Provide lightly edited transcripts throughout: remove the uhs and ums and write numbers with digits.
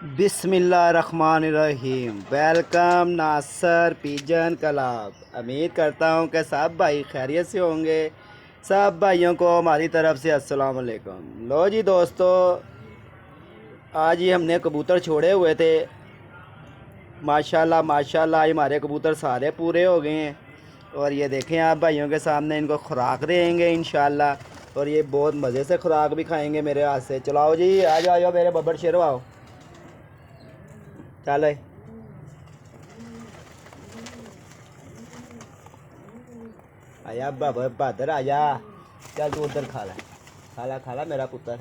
बिस्मिल्लाहिर्रहमानिर्रहीम। वेलकम नासर pigeon club. उम्मीद करता हूँ कि सब भाई खैरियत से होंगे। सब भाइयों को हमारी तरफ से अस्सलाम वालेकुम। लो जी दोस्तों, आज ही हमने कबूतर छोड़े हुए थे। माशाल्लाह माशाल्लाह हमारे कबूतर सारे पूरे हो गए हैं। और ये देखें आप भाइयों के सामने, इनको खुराक देंगे इंशाल्लाह। और ये बहुत मज़े से खुराक भी खाएंगे मेरे हाथ से। चलाओ जी, आ जाओ मेरे बब्बर शेरो, आओ चल। आया बाबा बहादुर, आया। चल तू उधर खा ला, खा ला खा ला मेरा पुत्र,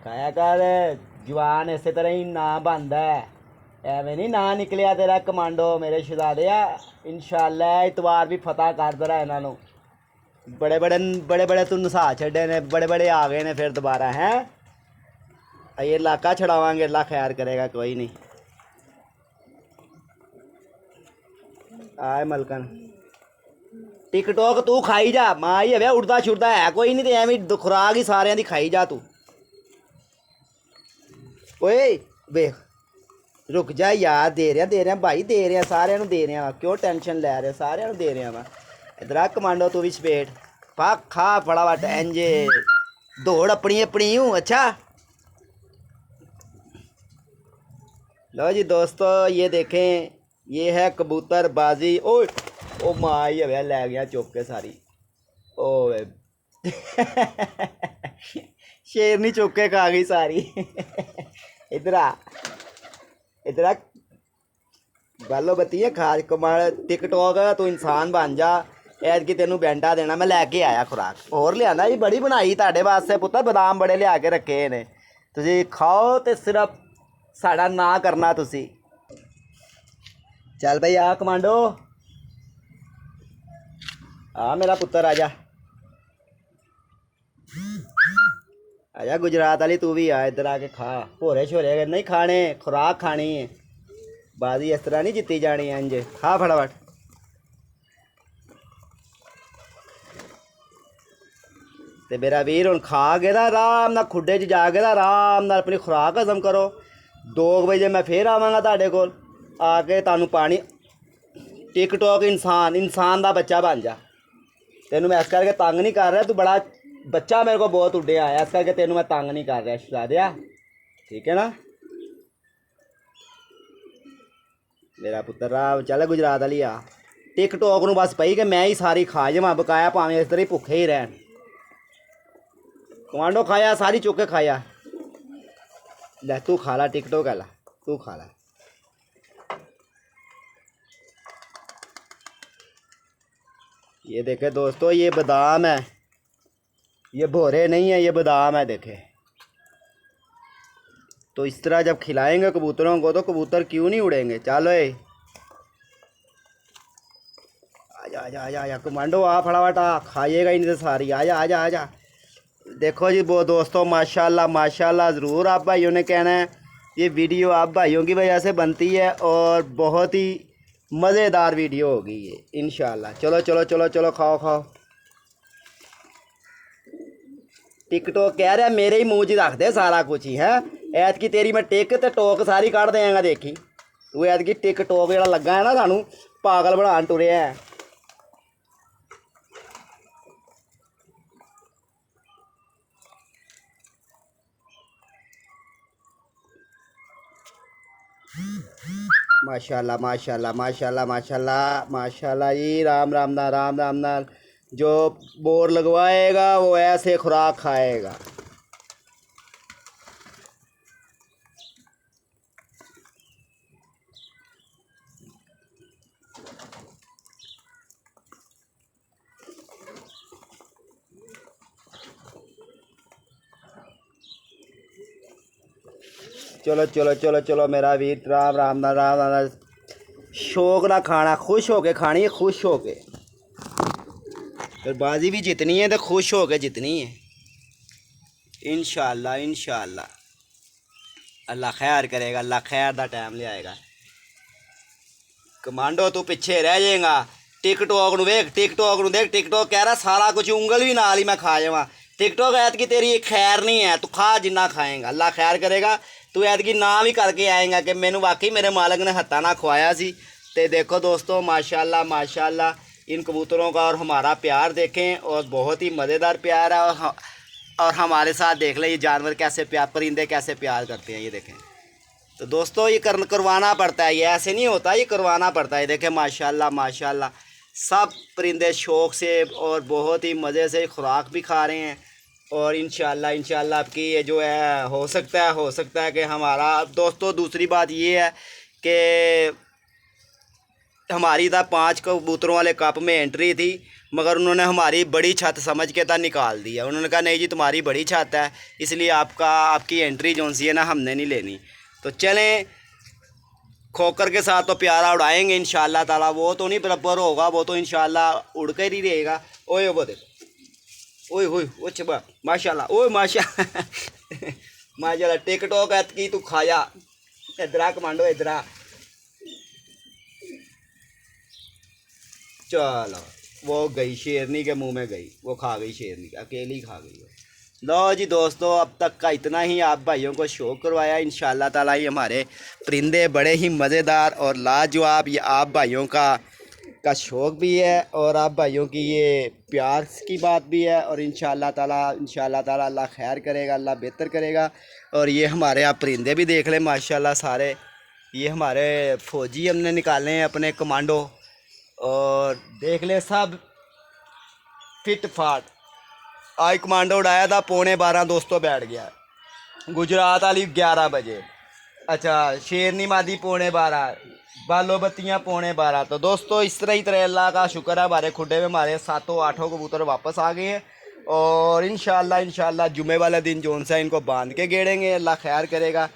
खाया कर। जवान इस तरह ही ना बनता है, एवं नहीं ना निकलिया तेरा कमांडो मेरे शहजादे। इंशाल्लाह इतवार भी फतह कर दरा इन्हों। बड़े बड़े तू नसा छे ने, बड़े बड़े आ गए ने फिर दोबारा हैं। ये इलाका छड़ावांगे, अल्लाह खैर करेगा, कोई नहीं। आए मलकन, टिकटॉक तू खाई जा, मां ही हवे उड़दा छुड़दा है कोई नहीं, तो एवं खुराक ही सारे दी खाई जा तू। ओए वेख, रुक जा यार, दे रहा भाई, दे रहा सारे दे रहा, क्यों टेंशन लै रहे, सारे दे रहा वा। इधर आ कमांडो, तू भी चपेट पा खा फटाफट इंजे दौड़ अपनी अपनी हूँ। अच्छा लो जी दोस्तों, ये देखें, ये है कबूतर बाजी। ओए ओ माँ ही हवे लै गया चुप के सारी। ओ शेरनी चुप के खा गई सारी। इधर आ, इधर आ, बालो बत्ती खा कमाल। टिकटॉक तू इंसान बन जा, ऐद की तेनू बैंटा देना। मैं लैके आया खुराक होर लिया जी, बड़ी बनाई ताड़े वास्ते पुत्तर, बदाम बड़े लिया के रखे ने। तुसी खाओ तो सिर्फ साड़ा ना करना तुसी। चल भाई आ कमांडो, आ मेरा पुत्र, आजा आजा गुजरात वाली, तू भी आ इधर आके खा। भोरे शोरे नहीं खाने, खुराक खानी है। बाजी इस तरह नहीं जीती जानी है, इंज खा फटाफट। ते मेरा वीर हुण खा के ना आराम नाल खुड्डे च जा के ना आराम नाल अपनी खुराक हजम करो। 2 बजे मैं फिर आवांगा तुहाडे कोल, आके तुहानू पानी। टिकटॉक इंसान दा बच्चा बन जा। तेनू मैं इस करके तंग नहीं कर रहा, तू बड़ा बच्चा मेरे को बहुत उड्डिया है, इस करके तेनू मैं तंग नहीं कर रहा शहजादिया, ठीक है ना मेरा पुत्र। राव चल गुजरात वाली आ। टिकटॉक नू बस पई कि मैं ही सारी खा जावां, बकाया भावें इस तरह ही भुखे ही रहन। कमांडो खाया, सारी चुक के खाया। ले तू खा ला, टिकटॉक है ला, तू खा ला। ये देखे दोस्तों, ये बादाम है, ये भोरे नहीं है, ये बादाम है देखे। तो इस तरह जब खिलाएंगे कबूतरों को तो कबूतर क्यों नहीं उड़ेंगे। चलो आजा आजा आजा आजा कमांडो, आ फटाफट आ, खाइएगा ही नहीं तो सारी। आजा आजा आजा। देखो जी वो दोस्तों, माशाल्लाह माशाल्लाह, ज़रूर आप भाइयों ने कहना है, ये वीडियो आप भाइयों की वजह से बनती है और बहुत ही मज़ेदार वीडियो होगी ये इंशाल्लाह। चलो चलो चलो चलो, खाओ खाओ। टिकटॉक कह रहा है मेरे ही मुँह च रख दे सारा कुछ ही है। ऐत की तेरी मैं टिक तो टोक सारी कढ़ देंगा, देखी तू। ऐत की टिक टोक जो लगा है ना, सानू पागल बनान टुरे है। माशाल्लाह माशाल्लाह माशाल्लाह माशाल्लाह माशाल्लाह जी। राम राम नाल, राम राम नाल। जो बोर लगवाएगा वो ऐसे खुराक खाएगा। चलो चलो चलो चलो मेरा वीर, राम राम नाल, राम राम नाल। शौक ना खाना, खुश होके खानी है, खुश होके। फिर बाजी भी जितनी है तो खुश होके जितनी है इंशाल्लाह इंशाल्लाह। अल्लाह खैर करेगा, अल्लाह खैर दा टाइम ले आएगा। कमांडो तू पिछे रह जाएगा। टिकटॉक नू वेख, टिकटॉक नू देख, टिकटॉक कह रहा सारा कुछ उंगल भी नाल ही मैं खा जावां। टिकटॉक ऐत की तेरी खैर नहीं है, तू खा जिन्ना खाएगा, अल्लाह खैर करेगा। तू ऐत की ना भी करके आएगा कि मैनू वाकई मेरे मालिक ने हत्था ना खुआया सी। तो देखो दोस्तों, माशाल्लाह माशाल्लाह इन कबूतरों का और हमारा प्यार देखें, और बहुत ही मज़ेदार प्यार है। और हमारे साथ देख लें ये जानवर कैसे प्यार, परिंदे कैसे प्यार करते हैं, ये देखें। तो दोस्तों ये करवाना पड़ता है, ये ऐसे नहीं होता, ये करवाना पड़ता है। देखें माशाल्लाह माशाल्लाह सब परिंदे शौक़ से और बहुत ही मज़े से खुराक भी खा रहे हैं। और इंशाल्लाह आपकी ये जो है हो सकता है कि हमारा दोस्तों, दूसरी बात ये है कि हमारी था 5 कबूतरों वाले कप में एंट्री थी, मगर उन्होंने हमारी बड़ी छत समझ के था निकाल दिया। उन्होंने कहा नहीं जी तुम्हारी बड़ी छत है, इसलिए आपकी एंट्री जो सी है ना हमने नहीं लेनी। तो चलें, खोकर के साथ तो प्यारा उड़ाएंगे इंशाल्लाह ताला। वो तो नहीं बराबर होगा, वो तो इंशाल्लाह उड़ कर ही रहेगा। ओए वो देखो, ओए ओए ओ चबा माशाल्लाह, ओए माशाल्लाह माशाल्लाह। टिकटॉक ऐत की तू खाया, इधरा कमांडो इधरा। चलो वो गई, शेरनी के मुंह में गई, वो खा गई शेरनी, अकेली खा गई वो। लो जी दोस्तों, अब तक का इतना ही आप भाइयों को शौक़ करवाया। इंशाल्लाह ताला ये हमारे परिंदे बड़े ही मज़ेदार और लाजवाब, ये आप भाइयों का शौक़ भी है और आप भाइयों की ये प्यार की बात भी है। और इंशाल्लाह ताला अल्लाह खैर करेगा, अल्लाह बेहतर करेगा। और ये हमारे आप परिंदे भी देख लें माशाल्लाह सारे, ये हमारे फ़ौजी हमने निकाले हैं अपने कमांडो, और देख ले सब फिट फाट। आज कमांडो उड़ाया था 11:15 दोस्तों, बैठ गया। गुजरात वाली 11 बजे, अच्छा शेरनी मादी 11:15, बालो बत्तियाँ 11:15। तो दोस्तों इस तरह अल्लाह का शुक्र है, हमारे खुडे में हमारे 7-8 कबूतर वापस आ गए हैं। और इंशाल्लाह जुमे वाले दिन जोन सा इनको बांध के गेड़ेंगे, अल्लाह खैर करेगा।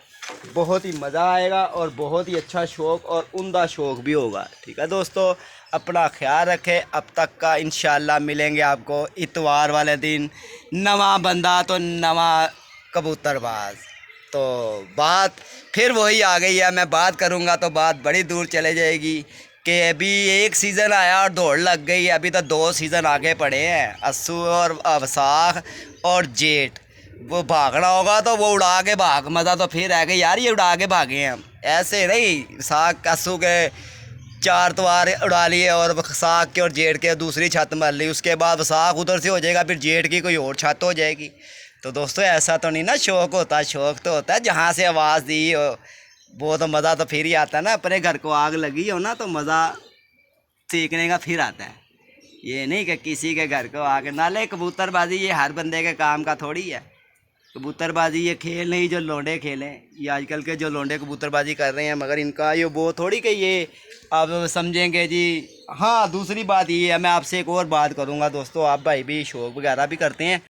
बहुत ही मज़ा आएगा और बहुत ही अच्छा शौक़ और उम्दा शौक़ भी होगा। ठीक है दोस्तों, अपना ख्याल रखें। अब तक का इंशाल्लाह मिलेंगे आपको इतवार वाले दिन। नवा बंदा तो नवा कबूतरबाज। तो बात फिर वही आ गई है, मैं बात करूँगा तो बात बड़ी दूर चले जाएगी कि अभी एक सीज़न आया और दौड़ लग गई। अभी तो 2 सीज़न आगे पड़े हैं, अस्सू और वसाख और जेठ। वो भागना होगा तो वो उड़ा के भाग, मज़ा तो फिर आ गया यार, ये उड़ा के भागे हम, ऐसे नहीं। साग अस्सू के 4 तवार उड़ा लिए और वसाख के और जेठ के दूसरी छत मर ली, उसके बाद वसाख उधर से हो जाएगा, फिर जेठ की कोई और छत हो जाएगी। तो दोस्तों ऐसा तो नहीं ना शौक़ होता, शौक़ तो होता है जहाँ से आवाज़ दी हो, वो तो मज़ा तो फिर ही आता है ना। अपने घर को आग लगी हो ना तो मज़ा सीखने का फिर आता है, ये नहीं कि किसी के घर को आके। नाले कबूतरबाजी ये हर बंदे के काम का थोड़ी है। कबूतरबाजी ये खेल नहीं जो लौंडे खेलें, ये आजकल के जो लौंडे कबूतरबाजी कर रहे हैं, मगर इनका ये वो थोड़ी कि ये अब समझेंगे जी। हाँ दूसरी बात ये है, मैं आपसे एक और बात करूँगा दोस्तों, आप भाई भी शौक़ वगैरह भी करते हैं।